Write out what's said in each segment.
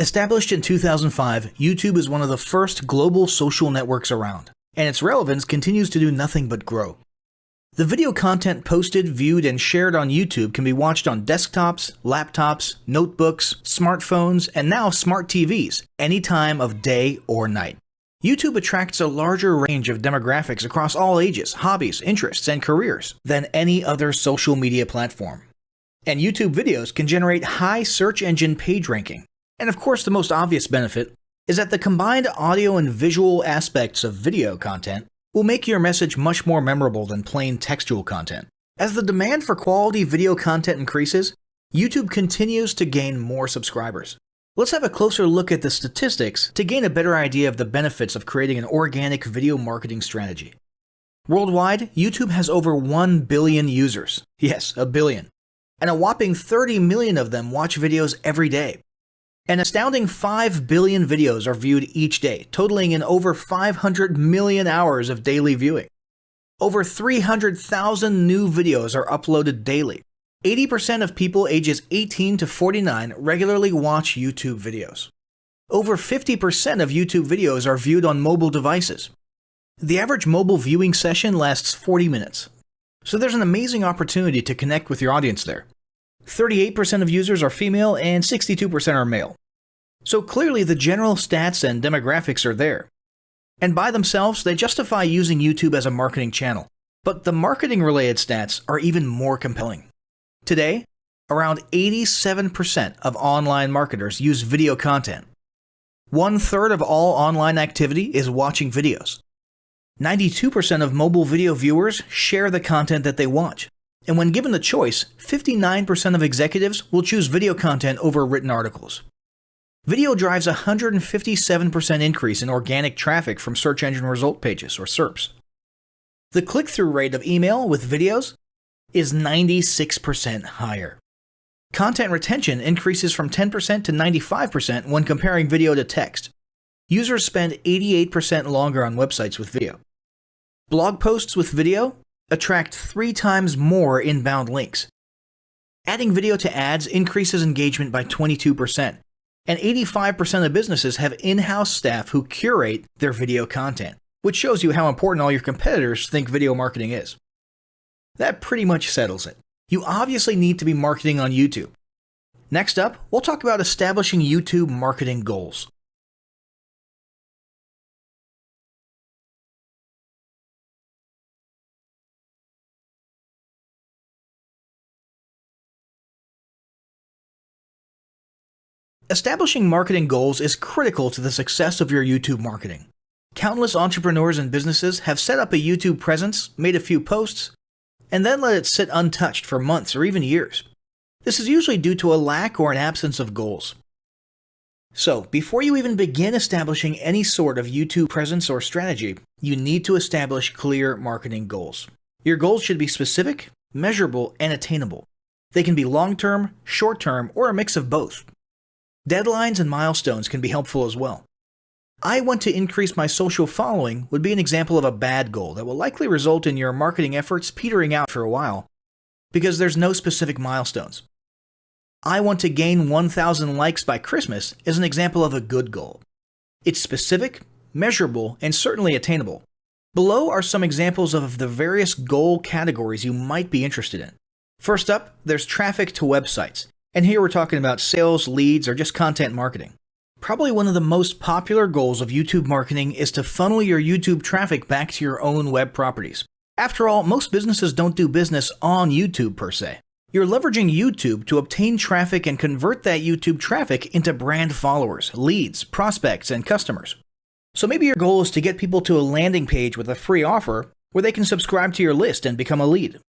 Established in 2005, YouTube is one of the first global social networks around, and its relevance continues to do nothing but grow. The video content posted, viewed, and shared on YouTube can be watched on desktops, laptops, notebooks, smartphones, and now smart TVs, any time of day or night. YouTube attracts a larger range of demographics across all ages, hobbies, interests, and careers than any other social media platform. And YouTube videos can generate high search engine page ranking. And of course, the most obvious benefit is that the combined audio and visual aspects of video content will make your message much more memorable than plain textual content. As the demand for quality video content increases, YouTube continues to gain more subscribers. Let's have a closer look at the statistics to gain a better idea of the benefits of creating an organic video marketing strategy. Worldwide, YouTube has over 1 billion users. Yes, a billion. And a whopping 30 million of them watch videos every day. An astounding 5 billion videos are viewed each day, totaling in over 500 million hours of daily viewing. Over 300,000 new videos are uploaded daily. 80% of people ages 18 to 49 regularly watch YouTube videos. Over 50% of YouTube videos are viewed on mobile devices. The average mobile viewing session lasts 40 minutes. So there's an amazing opportunity to connect with your audience there. 38% of users are female and 62% are male. So clearly the general stats and demographics are there. And by themselves, they justify using YouTube as a marketing channel. But the marketing-related stats are even more compelling. Today, around 87% of online marketers use video content. 1/3 of all online activity is watching videos. 92% of mobile video viewers share the content that they watch. And when given the choice, 59% of executives will choose video content over written articles. Video drives a 157% increase in organic traffic from search engine result pages, or SERPs. The click-through rate of email with videos is 96% higher. Content retention increases from 10% to 95% when comparing video to text. Users spend 88% longer on websites with video. Blog posts with video attract 3 times more inbound links. Adding video to ads increases engagement by 22%, and 85% of businesses have in-house staff who curate their video content, which shows you how important all your competitors think video marketing is. That pretty much settles it. You obviously need to be marketing on YouTube. Next up, we'll talk about establishing YouTube marketing goals. Establishing marketing goals is critical to the success of your YouTube marketing. Countless entrepreneurs and businesses have set up a YouTube presence, made a few posts, and then let it sit untouched for months or even years. This is usually due to a lack or an absence of goals. So, before you even begin establishing any sort of YouTube presence or strategy, you need to establish clear marketing goals. Your goals should be specific, measurable, and attainable. They can be long-term, short-term, or a mix of both. Deadlines and milestones can be helpful as well. I want to increase my social following would be an example of a bad goal that will likely result in your marketing efforts petering out for a while because there's no specific milestones. I want to gain 1,000 likes by Christmas is an example of a good goal. It's specific, measurable, and certainly attainable. Below are some examples of the various goal categories you might be interested in. First up, there's traffic to websites. And here we're talking about sales, leads, or just content marketing. Probably one of the most popular goals of YouTube marketing is to funnel your YouTube traffic back to your own web properties. After all, most businesses don't do business on YouTube per se. You're leveraging YouTube to obtain traffic and convert that YouTube traffic into brand followers, leads, prospects, and customers. So maybe your goal is to get people to a landing page with a free offer where they can subscribe to your list and become a lead.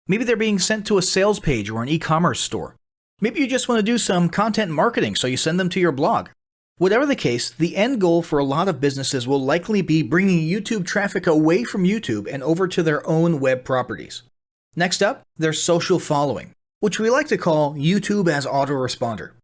Maybe they're being sent to a sales page or an e-commerce store. Maybe you just want to do some content marketing, so you send them to your blog. Whatever the case, the end goal for a lot of businesses will likely be bringing YouTube traffic away from YouTube and over to their own web properties. Next up, there's social following, which we like to call YouTube as autoresponder.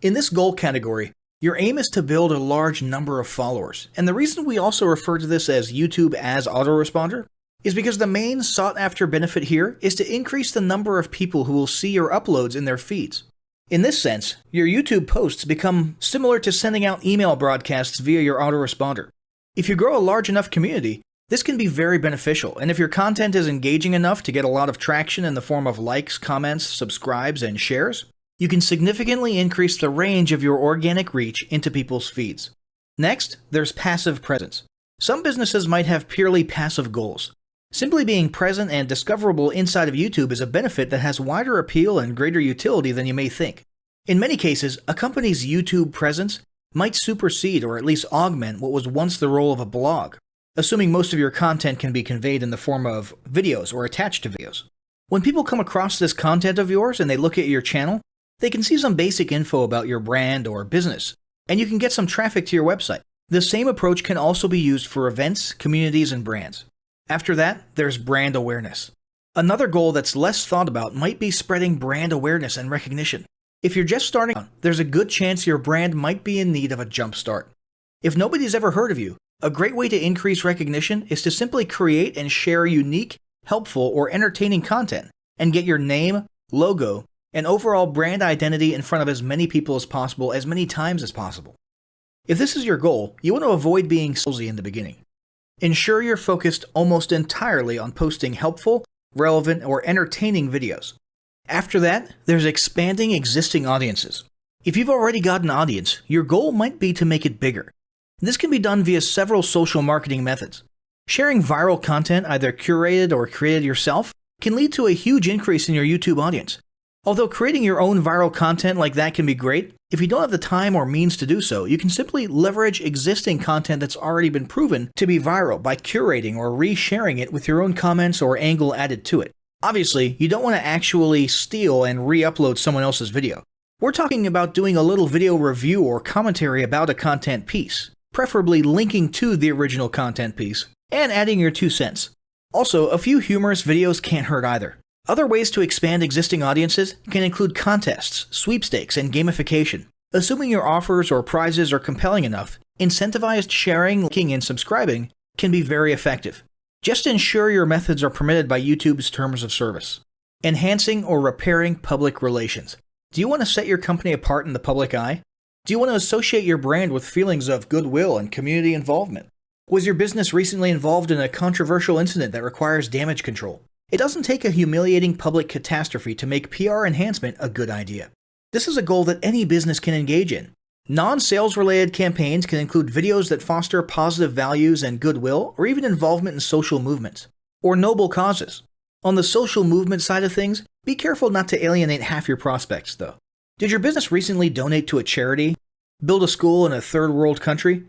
In this goal category, your aim is to build a large number of followers, and the reason we also refer to this as YouTube as autoresponder is because the main sought-after benefit here is to increase the number of people who will see your uploads in their feeds. In this sense, your YouTube posts become similar to sending out email broadcasts via your autoresponder. If you grow a large enough community, this can be very beneficial, and if your content is engaging enough to get a lot of traction in the form of likes, comments, subscribes, and shares, you can significantly increase the range of your organic reach into people's feeds. Next, there's passive presence. Some businesses might have purely passive goals. Simply being present and discoverable inside of YouTube is a benefit that has wider appeal and greater utility than you may think. In many cases, a company's YouTube presence might supersede or at least augment what was once the role of a blog, assuming most of your content can be conveyed in the form of videos or attached to videos. When people come across this content of yours and they look at your channel, they can see some basic info about your brand or business, and you can get some traffic to your website. The same approach can also be used for events, communities, and brands. After that, there's brand awareness. Another goal that's less thought about might be spreading brand awareness and recognition. If you're just starting out, there's a good chance your brand might be in need of a jump start. If nobody's ever heard of you, a great way to increase recognition is to simply create and share unique, helpful, or entertaining content and get your name, logo, and overall brand identity in front of as many people as possible as many times as possible. If this is your goal, you want to avoid being salesy in the beginning. Ensure you're focused almost entirely on posting helpful, relevant, or entertaining videos. After that, there's expanding existing audiences. If you've already got an audience, your goal might be to make it bigger. This can be done via several social marketing methods. Sharing viral content, either curated or created yourself, can lead to a huge increase in your YouTube audience. Although creating your own viral content like that can be great, if you don't have the time or means to do so, you can simply leverage existing content that's already been proven to be viral by curating or resharing it with your own comments or angle added to it. Obviously, you don't want to actually steal and re-upload someone else's video. We're talking about doing a little video review or commentary about a content piece, preferably linking to the original content piece, and adding your 2 cents. Also, a few humorous videos can't hurt either. Other ways to expand existing audiences can include contests, sweepstakes, and gamification. Assuming your offers or prizes are compelling enough, incentivized sharing, liking, and subscribing can be very effective. Just ensure your methods are permitted by YouTube's terms of service. Enhancing or repairing public relations. Do you want to set your company apart in the public eye? Do you want to associate your brand with feelings of goodwill and community involvement? Was your business recently involved in a controversial incident that requires damage control? It doesn't take a humiliating public catastrophe to make PR enhancement a good idea. This is a goal that any business can engage in. Non-sales related campaigns can include videos that foster positive values and goodwill, or even involvement in social movements, or noble causes. On the social movement side of things, be careful not to alienate half your prospects, though. Did your business recently donate to a charity? Build a school in a third world country?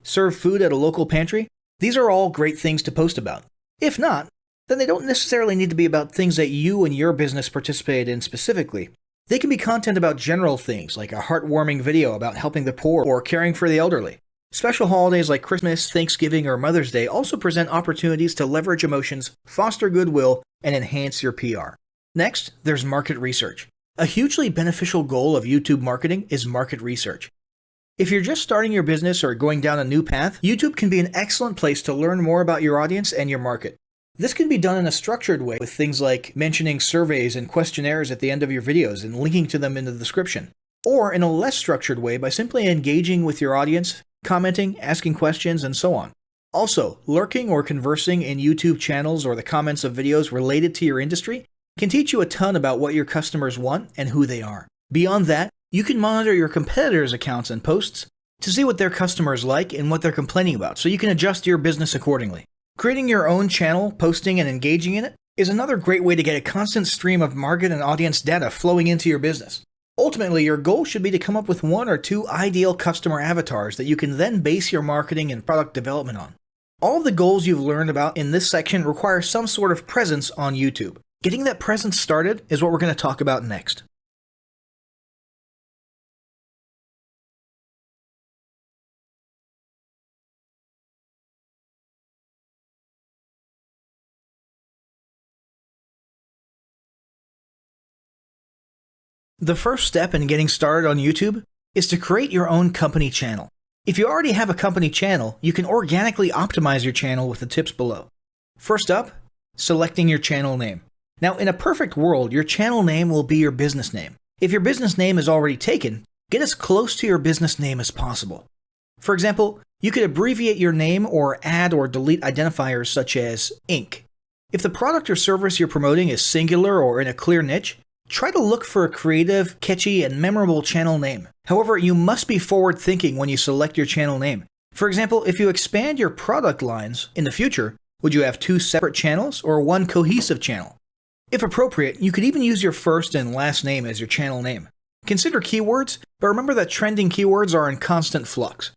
Serve food at a local pantry? These are all great things to post about. If not, then they don't necessarily need to be about things that you and your business participate in specifically. They can be content about general things, like a heartwarming video about helping the poor or caring for the elderly. Special holidays like Christmas, Thanksgiving, or Mother's Day also present opportunities to leverage emotions, foster goodwill, and enhance your PR. Next, there's market research. A hugely beneficial goal of YouTube marketing is market research. If you're just starting your business or going down a new path, YouTube can be an excellent place to learn more about your audience and your market. This can be done in a structured way with things like mentioning surveys and questionnaires at the end of your videos and linking to them in the description, or in a less structured way by simply engaging with your audience, commenting, asking questions, and so on. Also, lurking or conversing in YouTube channels or the comments of videos related to your industry can teach you a ton about what your customers want and who they are. Beyond that, you can monitor your competitors' accounts and posts to see what their customers like and what they're complaining about, so you can adjust your business accordingly. Creating your own channel, posting, and engaging in it is another great way to get a constant stream of market and audience data flowing into your business. Ultimately, your goal should be to come up with 1 or 2 ideal customer avatars that you can then base your marketing and product development on. All of the goals you've learned about in this section require some sort of presence on YouTube. Getting that presence started is what we're going to talk about next. The first step in getting started on YouTube is to create your own company channel. If you already have a company channel, you can organically optimize your channel with the tips below. First up, selecting your channel name. Now, in a perfect world, your channel name will be your business name. If your business name is already taken, get as close to your business name as possible. For example, you could abbreviate your name or add or delete identifiers such as Inc. If the product or service you're promoting is singular or in a clear niche, try to look for a creative, catchy, and memorable channel name. However, you must be forward-thinking when you select your channel name. For example, if you expand your product lines in the future, would you have 2 separate channels or one cohesive channel? If appropriate, you could even use your first and last name as your channel name. Consider keywords, but remember that trending keywords are in constant flux.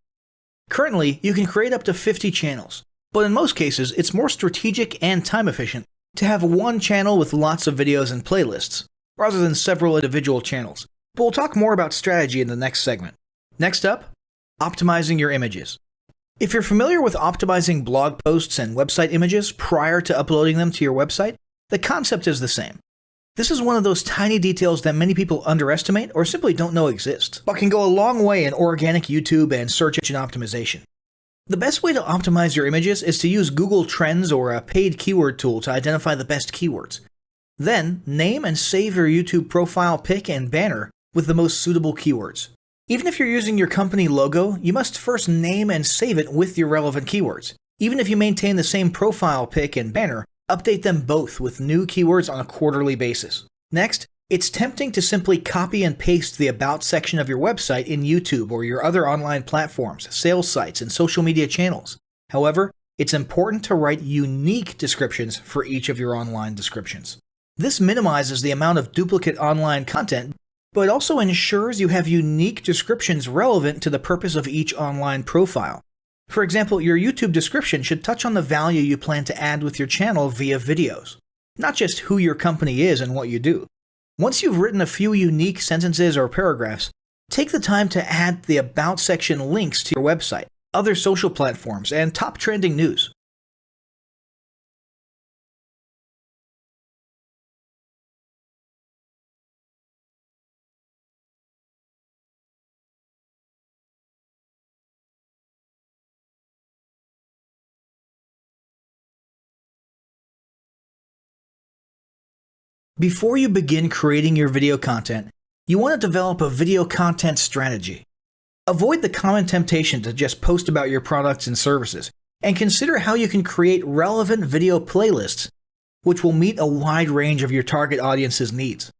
Currently, you can create up to 50 channels, but in most cases, it's more strategic and time efficient to have one channel with lots of videos and playlists, rather than several individual channels. But we'll talk more about strategy in the next segment. Next up, optimizing your images. If you're familiar with optimizing blog posts and website images prior to uploading them to your website, the concept is the same. This is one of those tiny details that many people underestimate or simply don't know exist, but can go a long way in organic YouTube and search engine optimization. The best way to optimize your images is to use Google Trends or a paid keyword tool to identify the best keywords. Then, name and save your YouTube profile pic and banner with the most suitable keywords. Even if you're using your company logo, you must first name and save it with your relevant keywords. Even if you maintain the same profile pic and banner, update them both with new keywords on a quarterly basis. Next, it's tempting to simply copy and paste the About section of your website in YouTube or your other online platforms, sales sites, and social media channels. However, it's important to write unique descriptions for each of your online descriptions. This minimizes the amount of duplicate online content, but it also ensures you have unique descriptions relevant to the purpose of each online profile. For example, your YouTube description should touch on the value you plan to add with your channel via videos, not just who your company is and what you do. Once you've written a few unique sentences or paragraphs, take the time to add the About section links to your website, other social platforms, and top trending news. Before you begin creating your video content, you want to develop a video content strategy. Avoid the common temptation to just post about your products and services, and consider how you can create relevant video playlists, which will meet a wide range of your target audience's needs.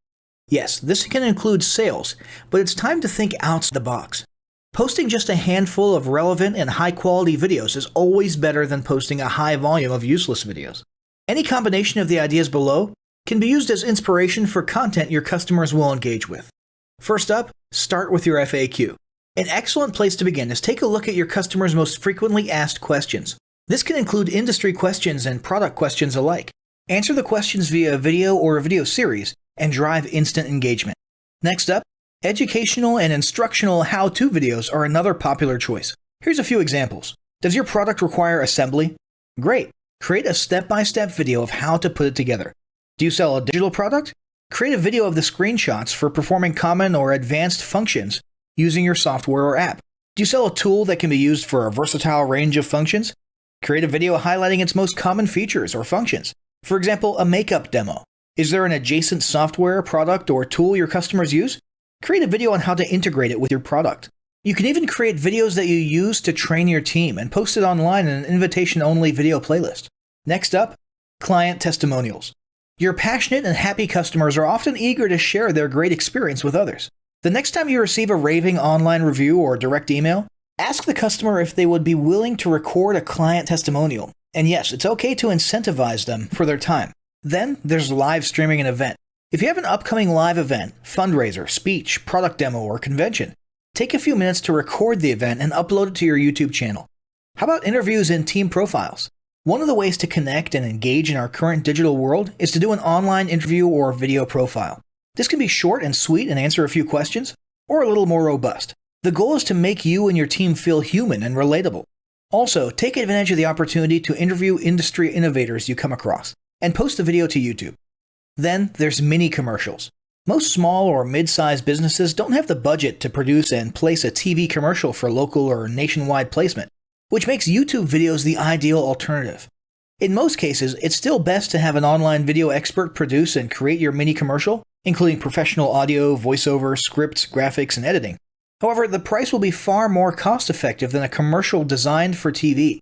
Yes, this can include sales, but it's time to think outside the box. Posting just a handful of relevant and high-quality videos is always better than posting a high volume of useless videos. Any combination of the ideas below can be used as inspiration for content your customers will engage with. First up, start with your FAQ. An excellent place to begin is take a look at your customers' most frequently asked questions. This can include industry questions and product questions alike. Answer the questions via a video or a video series and drive instant engagement. Next up, educational and instructional how-to videos are another popular choice. Here's a few examples. Does your product require assembly? Great! Create a step-by-step video of how to put it together. Do you sell a digital product? Create a video of the screenshots for performing common or advanced functions using your software or app. Do you sell a tool that can be used for a versatile range of functions? Create a video highlighting its most common features or functions. For example, a makeup demo. Is there an adjacent software, product, or tool your customers use? Create a video on how to integrate it with your product. You can even create videos that you use to train your team and post it online in an invitation-only video playlist. Next up, client testimonials. Your passionate and happy customers are often eager to share their great experience with others. The next time you receive a raving online review or direct email, ask the customer if they would be willing to record a client testimonial. And yes, it's okay to incentivize them for their time. Then there's live streaming an event. If you have an upcoming live event, fundraiser, speech, product demo, or convention, take a few minutes to record the event and upload it to your YouTube channel. How about interviews and team profiles? One of the ways to connect and engage in our current digital world is to do an online interview or video profile. This can be short and sweet and answer a few questions, or a little more robust. The goal is to make you and your team feel human and relatable. Also, take advantage of the opportunity to interview industry innovators you come across, and post the video to YouTube. Then there's mini commercials. Most small or mid-sized businesses don't have the budget to produce and place a TV commercial for local or nationwide placement, which makes YouTube videos the ideal alternative. In most cases, it's still best to have an online video expert produce and create your mini commercial, including professional audio, voiceover, scripts, graphics, and editing. However, the price will be far more cost-effective than a commercial designed for TV.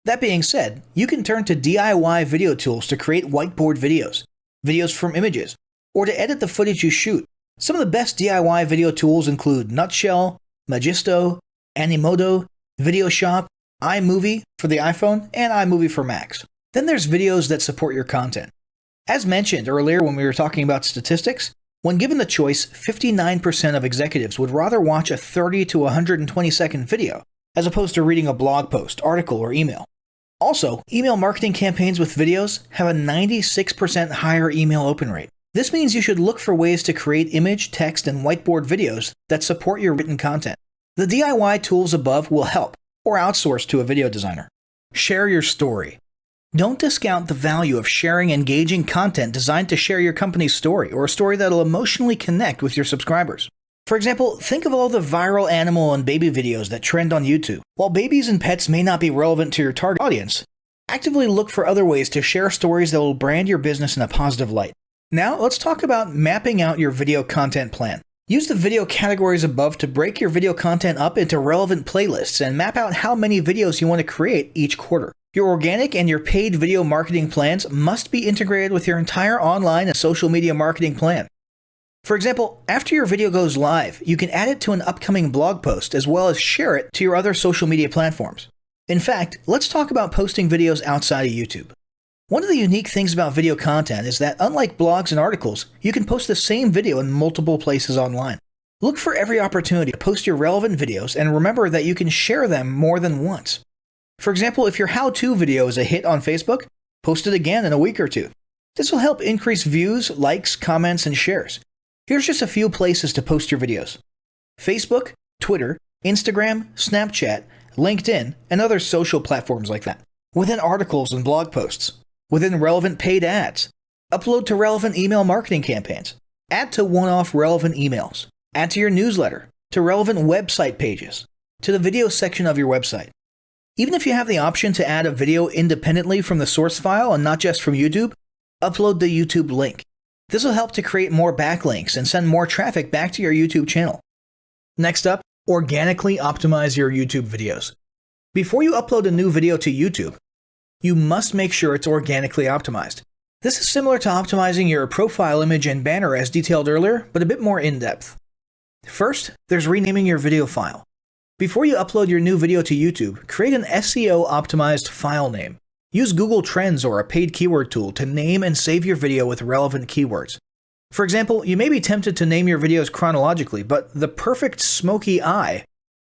That being said, you can turn to DIY video tools to create whiteboard videos, videos from images, or to edit the footage you shoot. Some of the best DIY video tools include Nutshell, Magisto, Animoto, Videoshop, iMovie for the iPhone, and iMovie for Macs. Then there's videos that support your content. As mentioned earlier when we were talking about statistics, when given the choice, 59% of executives would rather watch a 30 to 120 second video as opposed to reading a blog post, article, or email. Also, email marketing campaigns with videos have a 96% higher email open rate. This means you should look for ways to create image, text, and whiteboard videos that support your written content. The DIY tools above will help, or outsource to a video designer. Share your story. Don't discount the value of sharing engaging content designed to share your company's story, or a story that'll emotionally connect with your subscribers. For example, think of all the viral animal and baby videos that trend on YouTube. While babies and pets may not be relevant to your target audience, actively look for other ways to share stories that will brand your business in a positive light. Now, let's talk about mapping out your video content plan. Use the video categories above to break your video content up into relevant playlists and map out how many videos you want to create each quarter. Your organic and your paid video marketing plans must be integrated with your entire online and social media marketing plan. For example, after your video goes live, you can add it to an upcoming blog post as well as share it to your other social media platforms. In fact, let's talk about posting videos outside of YouTube. One of the unique things about video content is that unlike blogs and articles, you can post the same video in multiple places online. Look for every opportunity to post your relevant videos and remember that you can share them more than once. For example, if your how-to video is a hit on Facebook, post it again in a week or two. This will help increase views, likes, comments, and shares. Here's just a few places to post your videos: Facebook, Twitter, Instagram, Snapchat, LinkedIn, and other social platforms like that. Within articles and blog posts. Within relevant paid ads. Upload to relevant email marketing campaigns. Add to one-off relevant emails. Add to your newsletter. To relevant website pages. To the video section of your website. Even if you have the option to add a video independently from the source file and not just from YouTube, upload the YouTube link. This will help to create more backlinks and send more traffic back to your YouTube channel. Next up, organically optimize your YouTube videos. Before you upload a new video to YouTube, you must make sure it's organically optimized. This is similar to optimizing your profile image and banner as detailed earlier, but a bit more in-depth. First, there's renaming your video file. Before you upload your new video to YouTube, create an SEO-optimized file name. Use Google Trends or a paid keyword tool to name and save your video with relevant keywords. For example, you may be tempted to name your videos chronologically, but the perfect smoky eye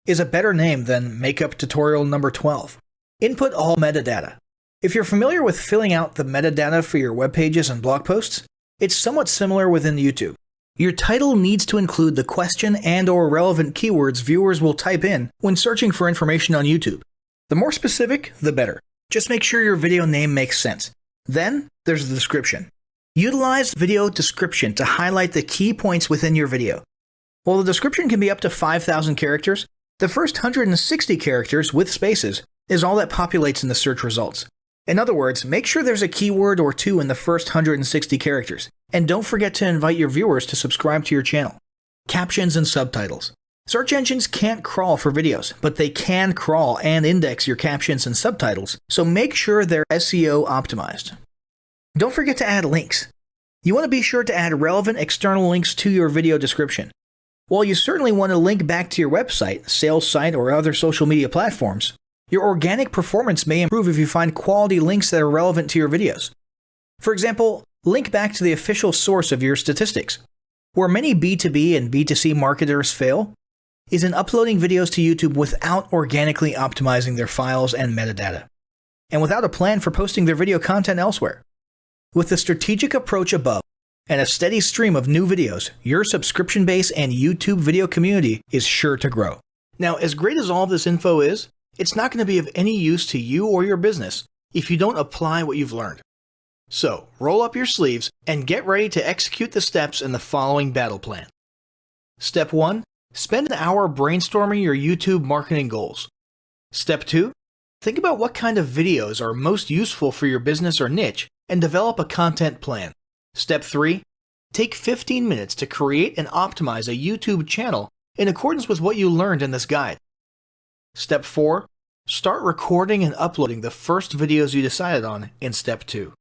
is a better name than makeup tutorial number 12. Input all metadata. If you're familiar with filling out the metadata for your web pages and blog posts, it's somewhat similar within YouTube. Your title needs to include the question and/or relevant keywords viewers will type in when searching for information on YouTube. The more specific, the better. Just make sure your video name makes sense. Then, there's the description. Utilize video description to highlight the key points within your video. While the description can be up to 5,000 characters, the first 160 characters with spaces is all that populates in the search results. In other words, make sure there's a keyword or two in the first 160 characters, and don't forget to invite your viewers to subscribe to your channel. Captions and subtitles. Search engines can't crawl for videos, but they can crawl and index your captions and subtitles, so make sure they're SEO optimized. Don't forget to add links. You want to be sure to add relevant external links to your video description. While you certainly want to link back to your website, sales site, or other social media platforms, your organic performance may improve if you find quality links that are relevant to your videos. For example, link back to the official source of your statistics. Where many B2B and B2C marketers fail is in uploading videos to YouTube without organically optimizing their files and metadata, and without a plan for posting their video content elsewhere. With the strategic approach above and a steady stream of new videos, your subscription base and YouTube video community is sure to grow. Now, as great as all this info is, it's not going to be of any use to you or your business if you don't apply what you've learned. So, roll up your sleeves and get ready to execute the steps in the following battle plan. Step 1. Spend an hour brainstorming your YouTube marketing goals. Step 2. Think about what kind of videos are most useful for your business or niche and develop a content plan. Step 3. Take 15 minutes to create and optimize a YouTube channel in accordance with what you learned in this guide. Step 4. Start recording and uploading the first videos you decided on in Step 2.